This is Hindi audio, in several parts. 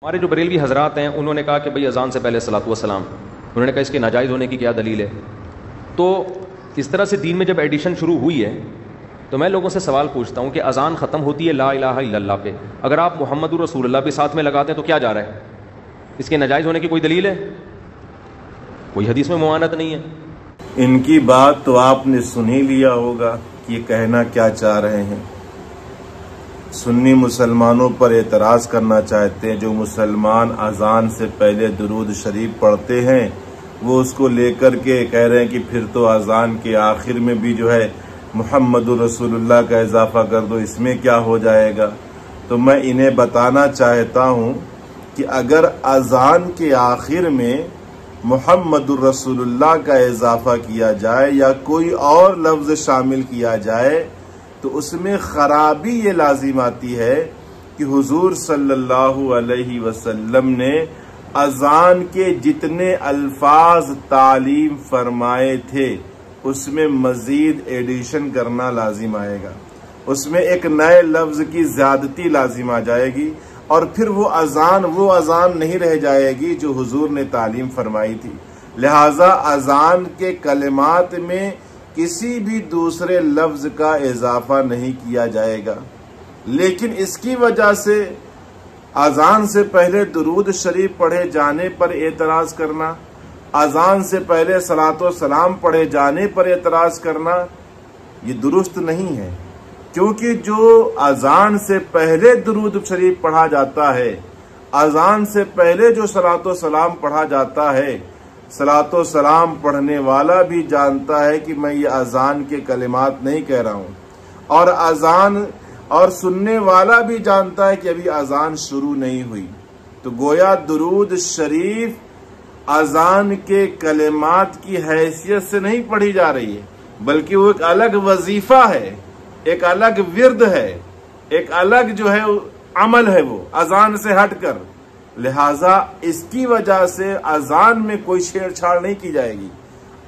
हमारे जो बरेलवी हजरात हैं उन्होंने कहा कि भाई अजान से पहले सलातु वस्सलाम, उन्होंने कहा इसके नाजायज़ होने की क्या दलील है। तो इस तरह से दीन में जब एडिशन शुरू हुई है तो मैं लोगों से सवाल पूछता हूँ कि अजान ख़त्म होती है ला इलाहा इल्लल्लाह पे, अगर आप मुहम्मदुर रसूलुल्लाह भी साथ में लगाते हैं तो क्या जा रहा है? इसके नाजायज़ होने की कोई दलील है? कोई हदीस में मुआनत नहीं है। इनकी बात तो आपने सुन ही लिया होगा कि ये कहना क्या चाह रहे हैं। सुन्नी मुसलमानों पर एतराज करना चाहते हैं। जो मुसलमान अजान से पहले दुरूद शरीफ पढ़ते हैं वो उसको लेकर के कह रहे हैं कि फिर तो अजान के आखिर में भी जो है मुहम्मदुर रसूलुल्लाह का इजाफा कर दो, इसमें क्या हो जाएगा। तो मैं इन्हें बताना चाहता हूं कि अगर अजान के आखिर में मुहम्मदुर रसूलुल्लाह का इजाफा किया जाए या कोई और लफ्ज शामिल किया जाए तो उसमें खराबी ये लाजिम आती है कि हुजूर सल्लल्लाहु अलैहि वसल्लम ने अजान के जितने अल्फाज तालीम फरमाए थे उसमें मजीद एडिशन करना लाजिम आएगा, उसमें एक नए लफ्ज की ज्यादती लाजिम आ जाएगी और फिर वो अजान नहीं रह जाएगी जो हुजूर ने तालीम फरमाई थी। लिहाजा अजान के कलिमात में किसी भी दूसरे लफ्ज का इजाफा नहीं किया जाएगा। लेकिन इसकी वजह से अजान से पहले दुरूद शरीफ पढ़े जाने पर एतराज करना, अजान से पहले सलातो सलाम पढ़े जाने पर एतराज करना, ये दुरुस्त नहीं है। क्योंकि जो अजान से पहले दुरूद शरीफ पढ़ा जाता है, अजान से पहले जो सलातो सलाम पढ़ा जाता है, सलातो सलाम पढ़ने वाला भी जानता है कि मैं ये अजान के कलिमात नहीं कह रहा हूँ, और अजान और सुनने वाला भी जानता है कि अभी अजान शुरू नहीं हुई। तो गोया दुरूद शरीफ अजान के कलिमात की हैसियत से नहीं पढ़ी जा रही है, बल्कि वो एक अलग वजीफा है, एक अलग विर्द है, एक अलग जो है अमल है वो अजान से हटकर। लिहाजा इसकी वजह से अजान में कोई छेड़छाड़ नहीं की जाएगी,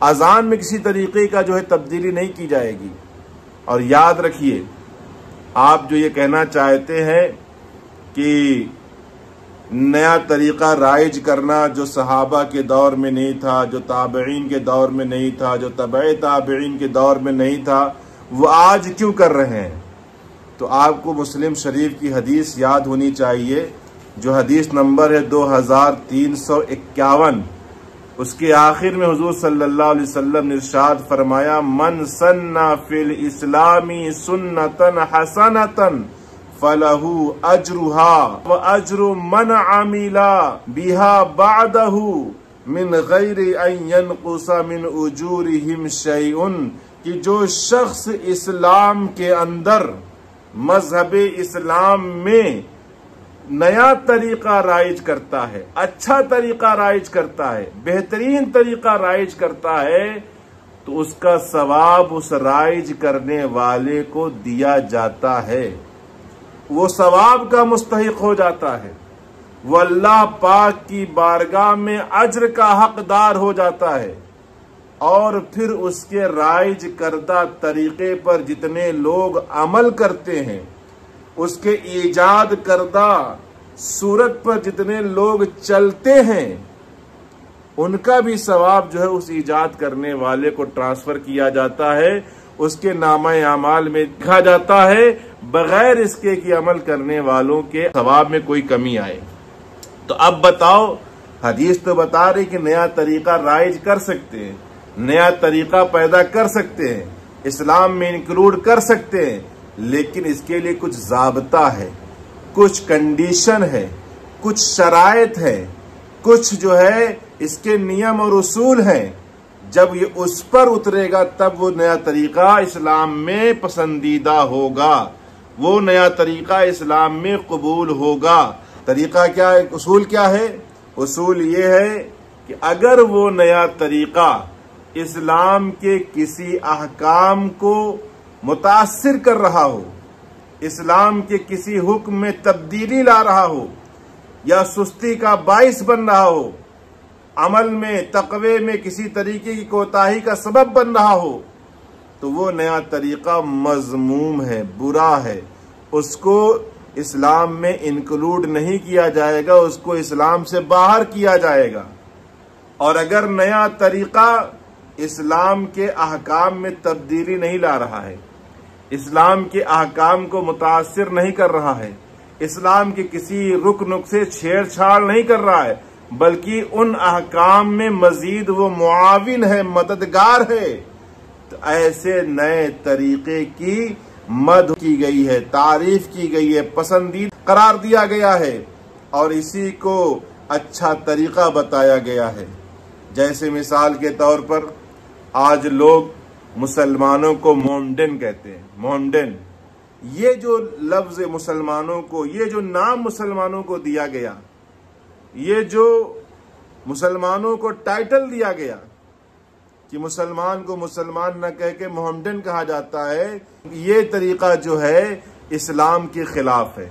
अजान में किसी तरीके का जो है तब्दीली नहीं की जाएगी। और याद रखिए, आप जो ये कहना चाहते हैं कि नया तरीका राइज करना जो सहाबा के दौर में नहीं था, जो ताबईन के दौर में नहीं था, जो तबे ताबईन के दौर में नहीं था, वो आज क्यों कर रहे हैं? तो आपको मुस्लिम शरीफ की हदीस याद होनी चाहिए, जो हदीस नंबर है 2351। उसके आखिर में हुजूर सल्लल्लाहु अलैहि वसल्लम ने इरशाद फरमाया, मन सन्ना फिल इस्लामी सुन्नतन हसनतन फलहु अजरुहा व अजरु मन आमिला बिहा बादहु मिन गैरि अन यनकुसा मिन उजूरिहिम शैउन। कि जो शख्स इस्लाम के अंदर मजहब इस्लाम में नया तरीका राइज करता है, अच्छा तरीका राइज करता है, बेहतरीन तरीका राइज करता है, तो उसका सवाब उस राइज करने वाले को दिया जाता है, वो सवाब का मुस्तहिक हो जाता है, वो अल्लाह पाक की बारगाह में अज्र का हकदार हो जाता है। और फिर उसके राइज करदा तरीके पर जितने लोग अमल करते हैं, उसके ईजाद करदा सूरत पर जितने लोग चलते हैं, उनका भी सवाब जो है उस ईजाद करने वाले को ट्रांसफर किया जाता है, उसके नामा अमाल में लिखा जाता है, बगैर इसके कि अमल करने वालों के सवाब में कोई कमी आए। तो अब बताओ, हदीस तो बता रही कि नया तरीका राइज कर सकते हैं, नया तरीका पैदा कर सकते हैं, इस्लाम में इंक्लूड कर सकते हैं, लेकिन इसके लिए कुछ ज़ाब्ता है, कुछ कंडीशन है, कुछ शराइत है, कुछ जो है इसके नियम और उसूल हैं। जब ये उस पर उतरेगा तब वो नया तरीका इस्लाम में पसंदीदा होगा, वो नया तरीका इस्लाम में कबूल होगा। तरीका क्या है, उसूल क्या है? उसूल ये है कि अगर वो नया तरीका इस्लाम के किसी अहकाम को मुतासिर कर रहा हो, इस्लाम के किसी हुक्म में तब्दीली ला रहा हो, या सुस्ती का बाइस बन रहा हो, अमल में तकवे में किसी तरीके की कोताही का सबब बन रहा हो, तो वो नया तरीका मजमूम है, बुरा है, उसको इस्लाम में इंक्लूड नहीं किया जाएगा, उसको इस्लाम से बाहर किया जाएगा। और अगर नया तरीका इस्लाम के अहकाम में तब्दीली नहीं ला रहा है, इस्लाम के अहकाम को मुतासिर नहीं कर रहा है, इस्लाम के किसी रुकन से छेड़छाड़ नहीं कर रहा है, बल्कि उन अहकाम में मजीद वो मुआविन है, मददगार है, तो ऐसे नए तरीके की मद की गई है, तारीफ की गई है, पसंदीदा करार दिया गया है और इसी को अच्छा तरीका बताया गया है। जैसे मिसाल के तौर पर आज लोग मुसलमानों को मोमडन कहते हैं। मोमडन, ये जो लफ्ज मुसलमानों को, ये जो नाम मुसलमानों को दिया गया, ये जो मुसलमानों को टाइटल दिया गया कि मुसलमान को मुसलमान न कह के मोहम्मदन कहा जाता है, ये तरीका जो है इस्लाम के खिलाफ है,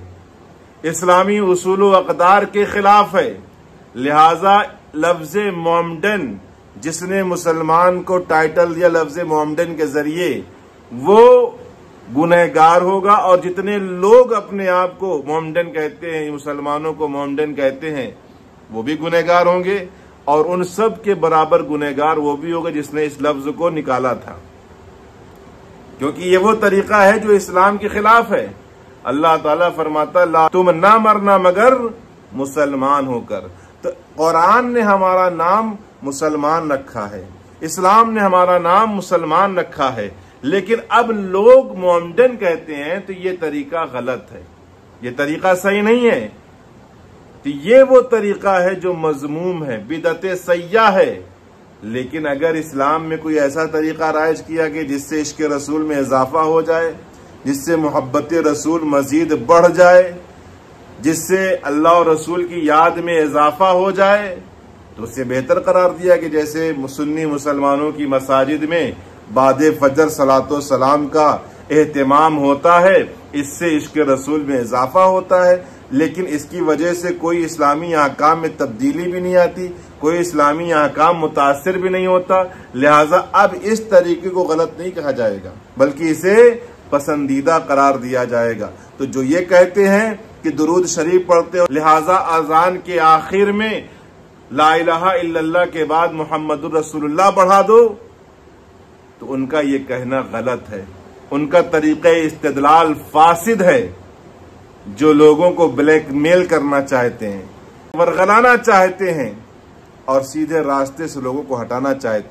इस्लामी उसूल व अक़दार के खिलाफ है। लिहाजा लफ्ज मोहम्मदन, जिसने मुसलमान को टाइटल दिया लफ्ज मोहम्मदन के जरिए, वो गुनहगार होगा। और जितने लोग अपने आप को मोहम्मदन कहते हैं, मुसलमानों को मोहम्मदन कहते हैं, वो भी गुनहगार होंगे। और उन सब के बराबर गुनहगार वो भी होगा जिसने इस लफ्ज को निकाला था, क्योंकि ये वो तरीका है जो इस्लाम के खिलाफ है। अल्लाह ताला फरमाता ला तुम ना मरना मगर मुसलमान होकर। तो कुरान ने हमारा नाम मुसलमान रखा है, इस्लाम ने हमारा नाम मुसलमान रखा है, लेकिन अब लोग मोहम्मदन कहते हैं, तो ये तरीका गलत है, ये तरीका सही नहीं है। तो ये वो तरीका है जो मजमूम है, बिदअत सय्या है। लेकिन अगर इस्लाम में कोई ऐसा तरीका राइज किया कि जिससे इश्क रसूल में इजाफा हो जाए, जिससे मोहब्बत रसूल मजीद बढ़ जाए, जिससे अल्लाह और रसूल की याद में इजाफा हो जाए, तो उससे बेहतर करार दिया कि जैसे सुन्नी मुसलमानों की मसाजिद में बादे फजर सलातो सलाम का एहतमाम होता है, इससे इश्क रसूल में इजाफा होता है। लेकिन इसकी वजह से कोई इस्लामी अहकाम में तब्दीली भी नहीं आती, कोई इस्लामी अहकाम मुतासिर भी नहीं होता। लिहाजा अब इस तरीके को गलत नहीं कहा जाएगा, बल्कि इसे पसंदीदा करार दिया जाएगा। तो जो ये कहते हैं कि दुरूद शरीफ पढ़ते हो, लिहाजा अजान के आखिर में ला इलाहा इल्लल्लाह के बाद मुहम्मदुर रसूलुल्लाह बढ़ा दो, तो उनका ये कहना गलत है। उनका तरीक़े इस्तिदलाल फासिद है, जो लोगों को ब्लैकमेल करना चाहते हैं, वरगलाना चाहते हैं और सीधे रास्ते से लोगों को हटाना चाहते हैं।